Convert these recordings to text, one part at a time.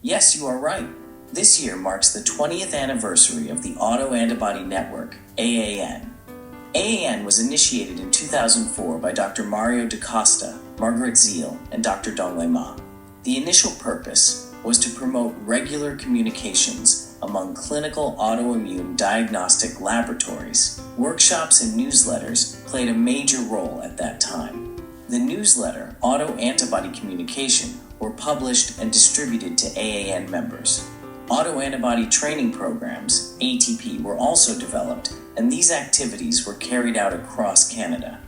Yes, you are right. This year marks the 20th anniversary of the Autoantibody Network, AAN. AAN was initiated in 2004 by Dr. Mario DaCosta, Margaret Zeal, and Dr. Donglei Ma. The initial purpose was to promote regular communications among clinical autoimmune diagnostic laboratories. Workshops and newsletters played a major role at that time. The newsletter, Autoantibody Communication, were published and distributed to AAN members. Autoantibody training programs, ATP, were also developed, and these activities were carried out across Canada.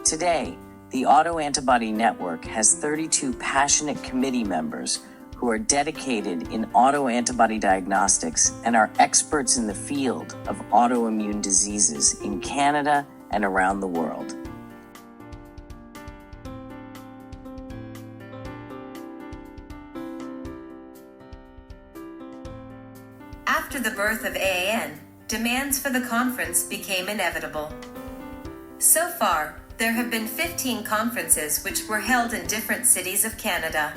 Today, the Autoantibody Network has 32 passionate committee members who are dedicated in autoantibody diagnostics and are experts in the field of autoimmune diseases in Canada and around the world. After the birth of AAN, demands for the conference became inevitable. So far, there have been 15 conferences which were held in different cities of Canada.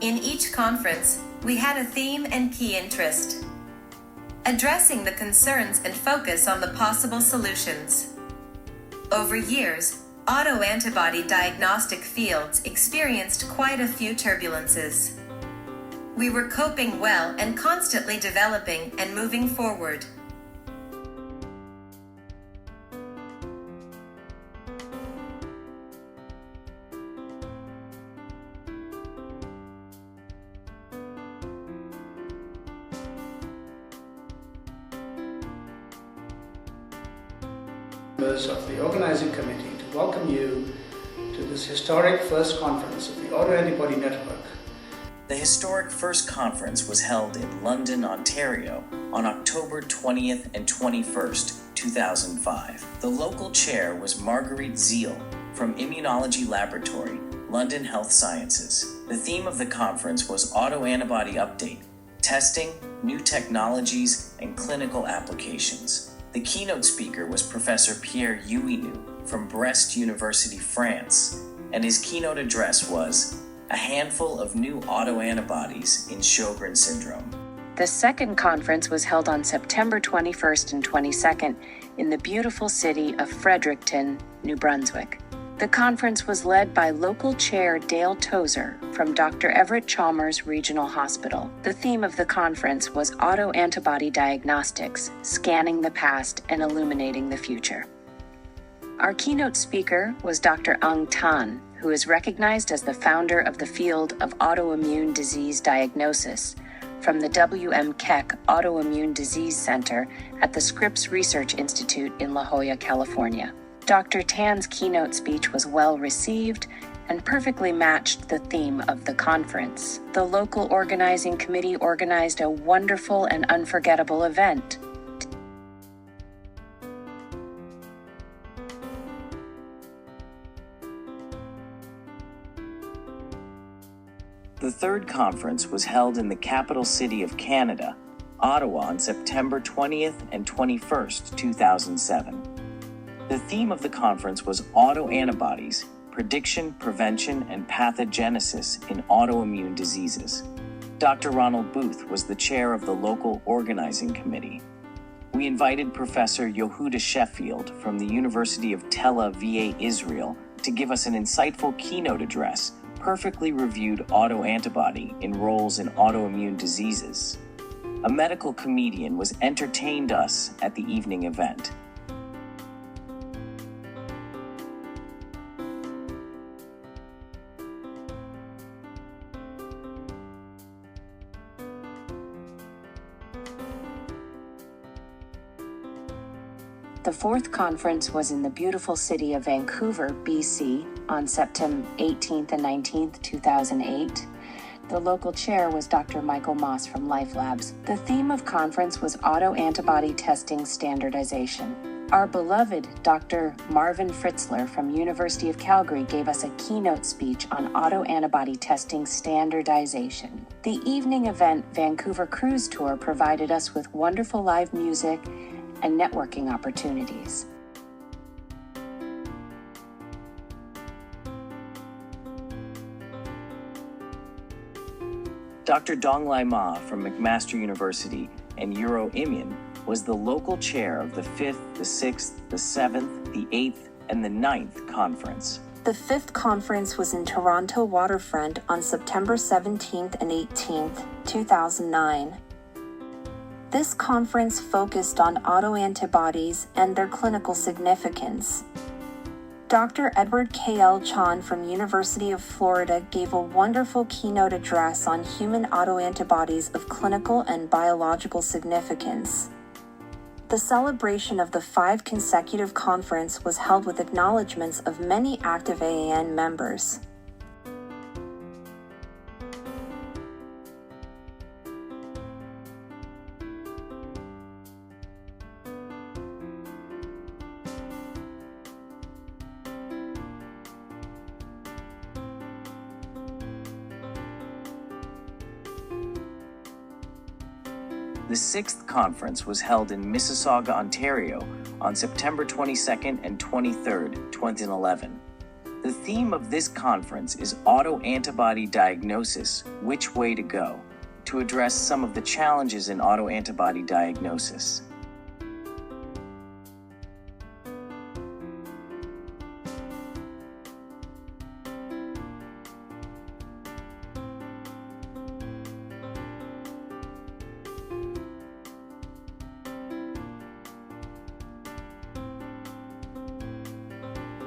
In each conference, we had a theme and key interest, addressing the concerns and focus on the possible solutions. Over years, autoantibody diagnostic fields experienced quite a few turbulences. We were coping well and constantly developing and moving forward. Members of the organizing committee to welcome you to this historic first conference of the Autoantibody Network. The historic first conference was held in London, Ontario on October 20th and 21st, 2005. The local chair was Marguerite Zeal from Immunology Laboratory, London Health Sciences. The theme of the conference was Autoantibody Update, Testing, New Technologies, and Clinical Applications. The keynote speaker was Professor Pierre Huillinou from Brest University, France, and his keynote address was A Handful of New Autoantibodies in Sjogren's Syndrome. The second conference was held on September 21st and 22nd in the beautiful city of Fredericton, New Brunswick. The conference was led by local chair Dale Tozer from Dr. Everett Chalmers Regional Hospital. The theme of the conference was Autoantibody Diagnostics, Scanning the Past and Illuminating the Future. Our keynote speaker was Dr. Ung Tan, who is recognized as the founder of the field of autoimmune disease diagnosis from the W.M. Keck Autoimmune Disease Center at the Scripps Research Institute in La Jolla, California. Dr. Tan's keynote speech was well received and perfectly matched the theme of the conference. The local organizing committee organized a wonderful and unforgettable event. The third conference was held in the capital city of Canada, Ottawa, on September 20th and 21st, 2007. The theme of the conference was Autoantibodies, Prediction, Prevention, and Pathogenesis in Autoimmune Diseases. Dr. Ronald Booth was the chair of the local organizing committee. We invited Professor Yehuda Sheffield from the University of Tel Aviv, Israel, to give us an insightful keynote address, perfectly reviewed autoantibody in roles in autoimmune diseases. A medical comedian was entertained us at the evening event. The fourth conference was in the beautiful city of Vancouver, BC, on September 18th and 19th, 2008. The local chair was Dr. Michael Moss from Life Labs. The theme of conference was Autoantibody Testing Standardization. Our beloved Dr. Marvin Fritzler from University of Calgary gave us a keynote speech on autoantibody testing standardization. The evening event Vancouver Cruise Tour provided us with wonderful live music and networking opportunities. Dr. Donglai Ma from McMaster University and Euro Imian was the local chair of the 5th, the 6th, the 7th, the 8th, and the 9th conference. The 5th conference was in Toronto Waterfront on September 17th and 18th, 2009. This conference focused on autoantibodies and their clinical significance. Dr. Edward K. L. Chan from University of Florida gave a wonderful keynote address on human autoantibodies of clinical and biological significance. The celebration of the 5 consecutive conference was held with acknowledgments of many active AAN members. The 6th conference was held in Mississauga, Ontario on September 22nd and 23rd, 2011. The theme of this conference is autoantibody diagnosis, which way to go, to address some of the challenges in autoantibody diagnosis.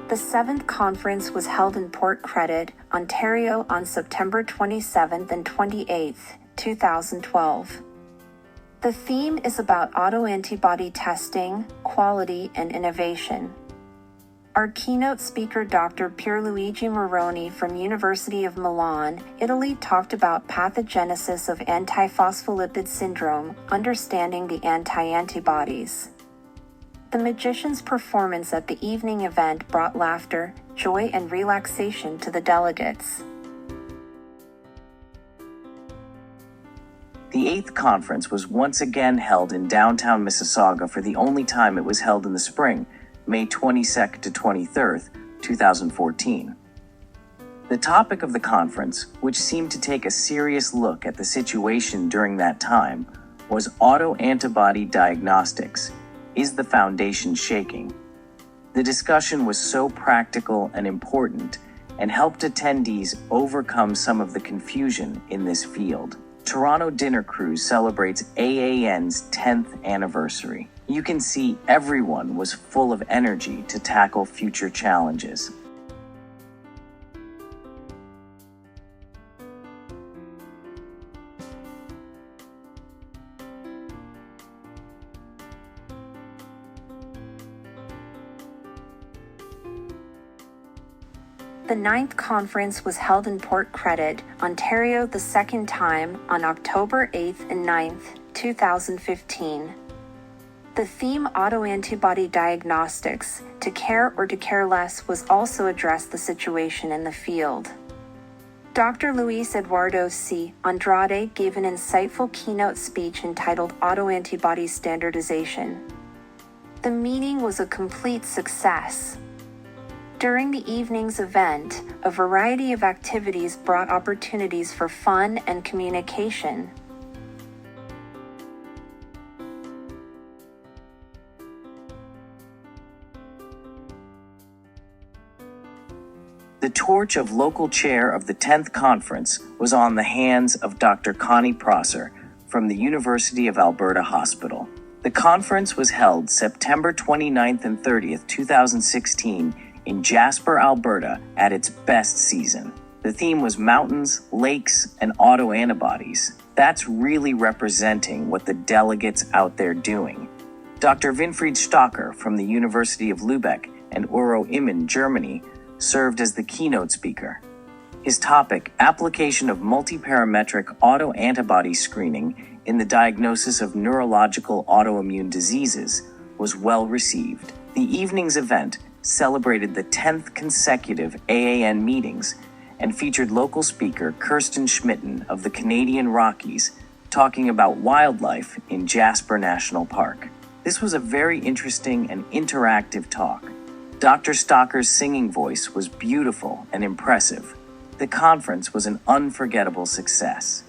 The 7th conference was held in Port Credit, Ontario on September 27th and 28th, 2012. The theme is about autoantibody testing, quality, and innovation. Our keynote speaker, Dr. Pierluigi Moroni from University of Milan, Italy, talked about pathogenesis of antiphospholipid syndrome, understanding the anti-antibodies. The magician's performance at the evening event brought laughter, joy, and relaxation to the delegates. The 8th conference was once again held in downtown Mississauga for the only time it was held in the spring, May 22nd to 23rd, 2014. The topic of the conference, which seemed to take a serious look at the situation during that time, was autoantibody diagnostics. Is the foundation shaking? The discussion was so practical and important and helped attendees overcome some of the confusion in this field. Toronto Dinner Cruise celebrates AAN's 10th anniversary. You can see everyone was full of energy to tackle future challenges. The 9th conference was held in Port Credit, Ontario the second time on October 8th and 9th, 2015. The theme autoantibody diagnostics, to care or to care less, was also addressed the situation in the field. Dr. Luis Eduardo C. Andrade gave an insightful keynote speech entitled Autoantibody Standardization. The meeting was a complete success. During the evening's event, a variety of activities brought opportunities for fun and communication. The torch of local chair of the 10th conference was on the hands of Dr. Connie Prosser from the University of Alberta Hospital. The conference was held September 29th and 30th, 2016 in Jasper, Alberta at its best season. The theme was mountains, lakes, and autoantibodies. That's really representing what the delegates out there doing. Dr. Winfried Stocker from the University of Lübeck and Euro Imian, Germany, served as the keynote speaker. His topic, application of multiparametric autoantibody screening in the diagnosis of neurological autoimmune diseases, was well received. The evening's event celebrated the 10th consecutive AAN meetings and featured local speaker Kirsten Schmitten of the Canadian Rockies talking about wildlife in Jasper National Park. This was a very interesting and interactive talk. Dr. Stocker's singing voice was beautiful and impressive. The conference was an unforgettable success.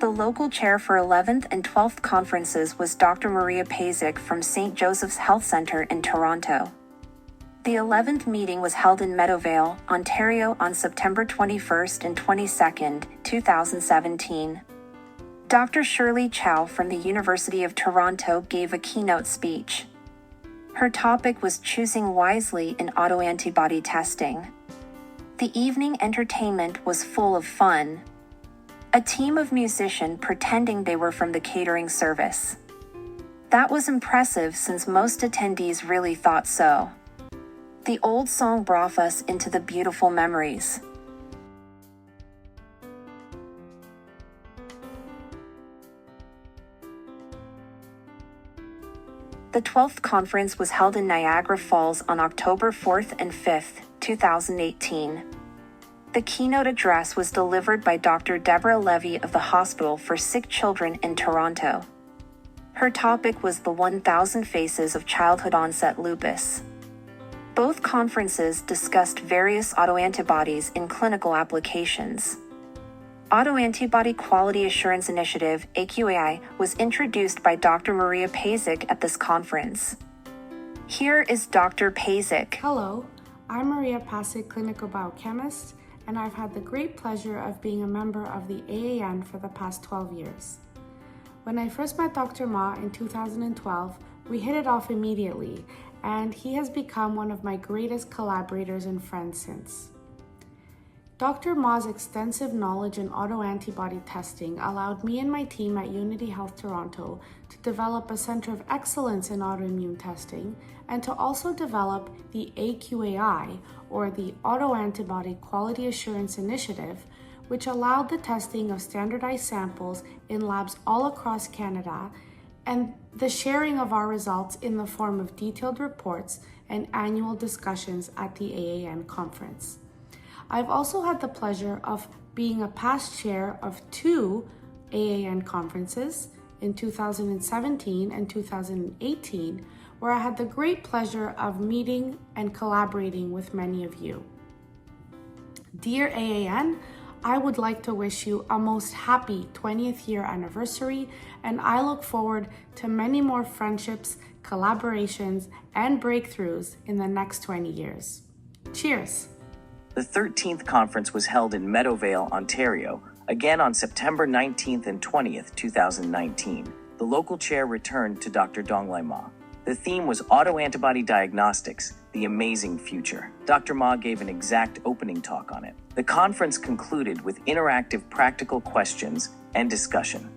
The local chair for 11th and 12th conferences was Dr. Maria Pazik from St. Joseph's Health Centre in Toronto. The 11th meeting was held in Meadowvale, Ontario on September 21st and 22nd, 2017. Dr. Shirley Chow from the University of Toronto gave a keynote speech. Her topic was choosing wisely in autoantibody testing. The evening entertainment was full of fun. A team of musicians pretending they were from the catering service. That was impressive since most attendees really thought so. The old song brought us into the beautiful memories. The 12th conference was held in Niagara Falls on October 4th and 5th, 2018. The keynote address was delivered by Dr. Deborah Levy of the Hospital for Sick Children in Toronto. Her topic was the 1,000 Faces of Childhood-Onset Lupus. Both conferences discussed various autoantibodies in clinical applications. Autoantibody Quality Assurance Initiative, AQAI, was introduced by Dr. Maria Pazik at this conference. Here is Dr. Pazik. Hello, I'm Maria Pazik, clinical biochemist, and I've had the great pleasure of being a member of the AAN for the past 12 years. When I first met Dr. Ma in 2012, we hit it off immediately, and he has become one of my greatest collaborators and friends since. Dr. Ma's extensive knowledge in autoantibody testing allowed me and my team at Unity Health Toronto to develop a center of excellence in autoimmune testing and to also develop the AQAI, or the Autoantibody Quality Assurance Initiative, which allowed the testing of standardized samples in labs all across Canada and the sharing of our results in the form of detailed reports and annual discussions at the AAN conference. I've also had the pleasure of being a past chair of 2 AAN conferences in 2017 and 2018, where I had the great pleasure of meeting and collaborating with many of you. Dear AAN, I would like to wish you a most happy 20th year anniversary, and I look forward to many more friendships, collaborations, and breakthroughs in the next 20 years. Cheers! The 13th conference was held in Meadowvale, Ontario, again on September 19th and 20th, 2019. The local chair returned to Dr. Donglai Ma. The theme was Autoantibody Diagnostics, the Amazing Future. Dr. Ma gave an exact opening talk on it. The conference concluded with interactive practical questions and discussion.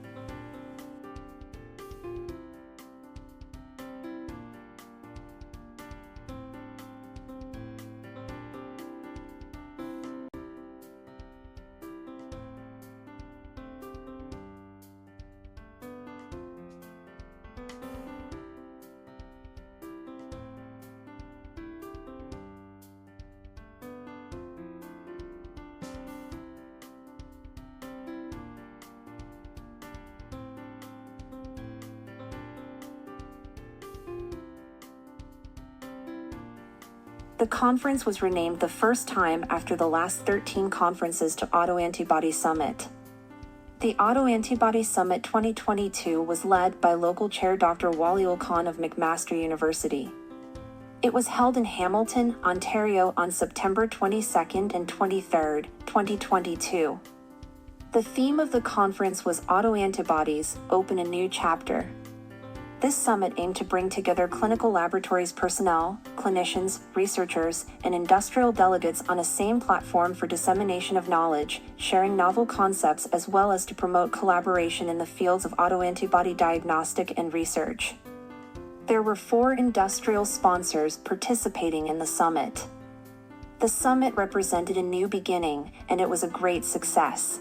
The conference was renamed the first time after the last 13 conferences to Autoantibody Summit. The Autoantibody Summit 2022 was led by local chair Dr. Waliul Khan of McMaster University. It was held in Hamilton, Ontario on September 22nd and 23rd, 2022. The theme of the conference was Autoantibodies, Open a New Chapter. This summit aimed to bring together clinical laboratories personnel, clinicians, researchers, and industrial delegates on a same platform for dissemination of knowledge, sharing novel concepts, as well as to promote collaboration in the fields of autoantibody diagnostic and research. There were 4 industrial sponsors participating in the summit. The summit represented a new beginning, and it was a great success.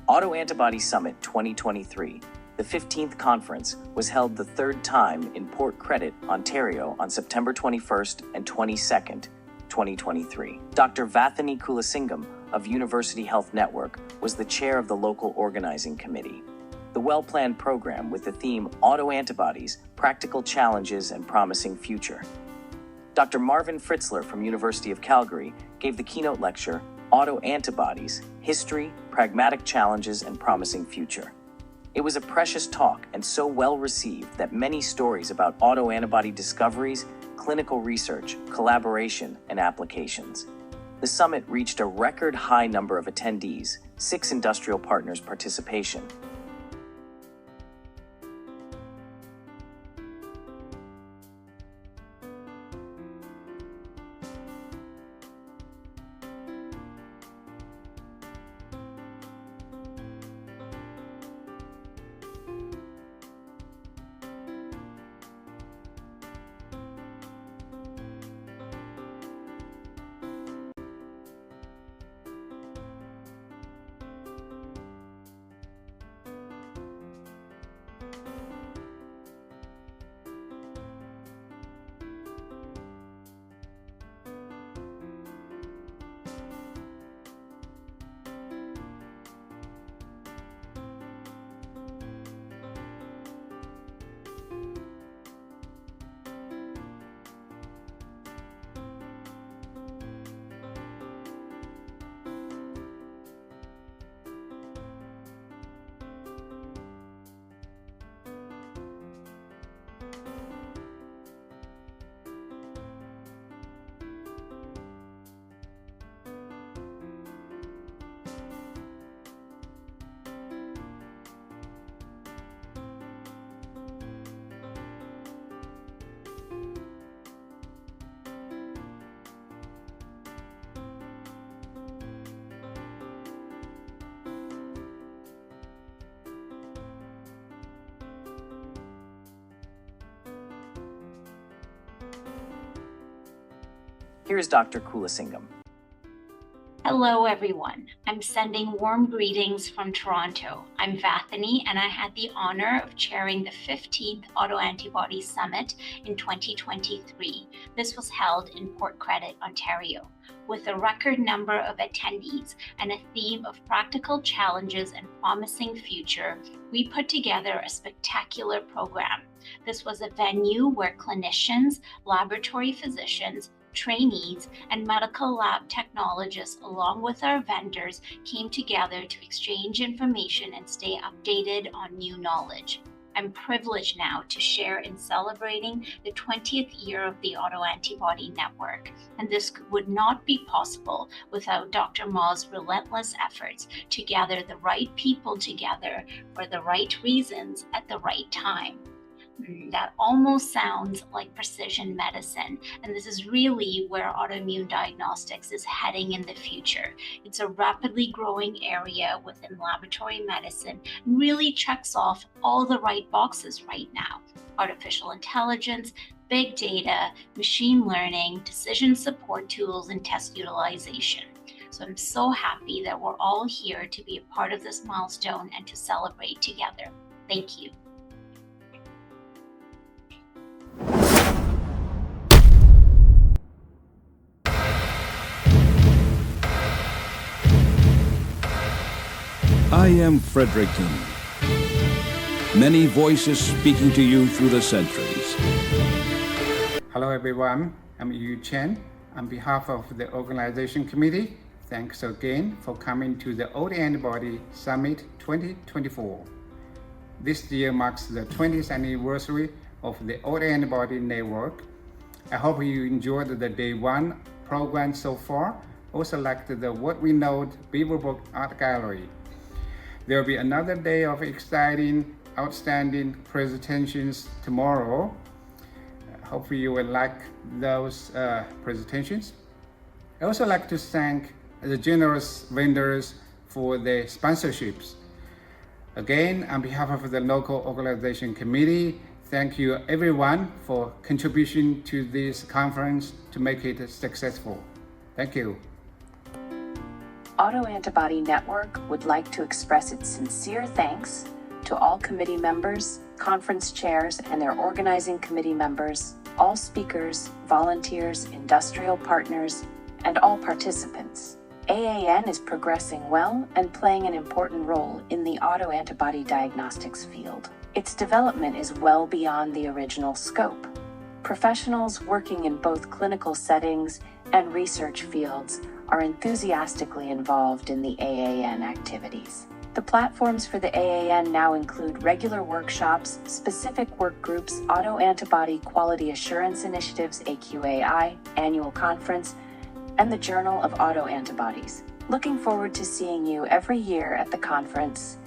Autoantibody Summit 2023, the 15th conference, was held the 3rd time in Port Credit, Ontario on September 21st and 22nd, 2023. Dr. Vathini Kulasingam of University Health Network was the chair of the local organizing committee. the well-planned program with the theme Autoantibodies, Practical Challenges and Promising Future. Dr. Marvin Fritzler from University of Calgary gave the keynote lecture, Autoantibodies, History, Pragmatic Challenges and Promising Future. It was a precious talk and so well received that many stories about autoantibody discoveries, clinical research, collaboration, and applications. The summit reached a record high number of attendees, 6 industrial partners' participation. Here's Dr. Kulasingam. Hello, everyone. I'm sending warm greetings from Toronto. I'm Vathini, and I had the honor of chairing the 15th Autoantibody Summit in 2023. This was held in Port Credit, Ontario. With a record number of attendees and a theme of practical challenges and promising future, we put together a spectacular program. This was a venue where clinicians, laboratory physicians, trainees, and medical lab technologists, along with our vendors, came together to exchange information and stay updated on new knowledge. I'm privileged now to share in celebrating the 20th year of the Autoantibody Network, and this would not be possible without Dr. Ma's relentless efforts to gather the right people together for the right reasons at the right time. That almost sounds like precision medicine, and this is really where autoimmune diagnostics is heading in the future. It's a rapidly growing area within laboratory medicine and really checks off all the right boxes right now. Artificial intelligence, big data, machine learning, decision support tools, and test utilization. So I'm so happy that we're all here to be a part of this milestone and to celebrate together. Thank you. I am Fredericton. Many voices speaking to you through the centuries. Hello everyone, I'm Yu Chen. On behalf of the organization committee, thanks again for coming to the Autoantibody Summit 2024. This year marks the 20th anniversary of the Autoantibody Network. I hope you enjoyed the day one program so far. Also like the world-renowned Beaverbrook Art Gallery. There will be another day of exciting, outstanding presentations tomorrow. Hopefully you will like those presentations. I also like to thank the generous vendors for their sponsorships. Again, on behalf of the local organization committee, thank you everyone for contribution to this conference to make it successful. Thank you. Autoantibody Network would like to express its sincere thanks to all committee members, conference chairs, and their organizing committee members, all speakers, volunteers, industrial partners, and all participants. AAN is progressing well and playing an important role in the autoantibody diagnostics field. Its development is well beyond the original scope. Professionals working in both clinical settings and research fields are enthusiastically involved in the AAN activities. The platforms for the AAN now include regular workshops, specific work groups, Autoantibody Quality Assurance Initiatives (AQAI) annual conference, and the Journal of Autoantibodies. Looking forward to seeing you every year at the conference,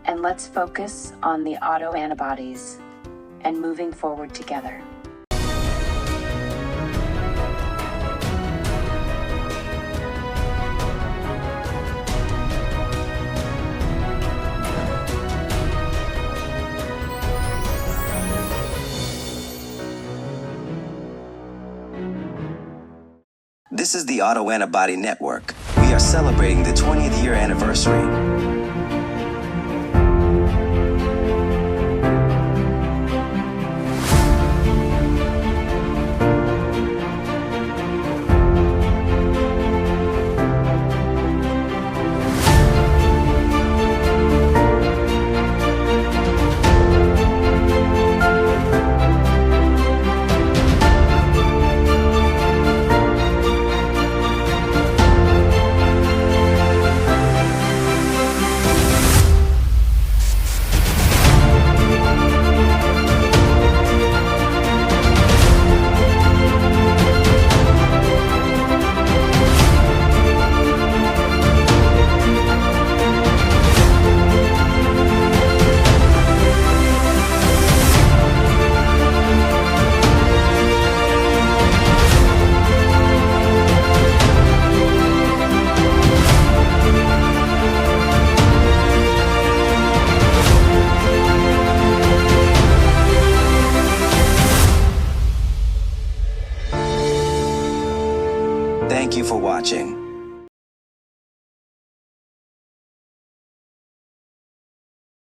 and let's focus on the autoantibodies and moving forward together. This is the Autoantibody Network. We are celebrating the 20th year anniversary. Thank you for watching.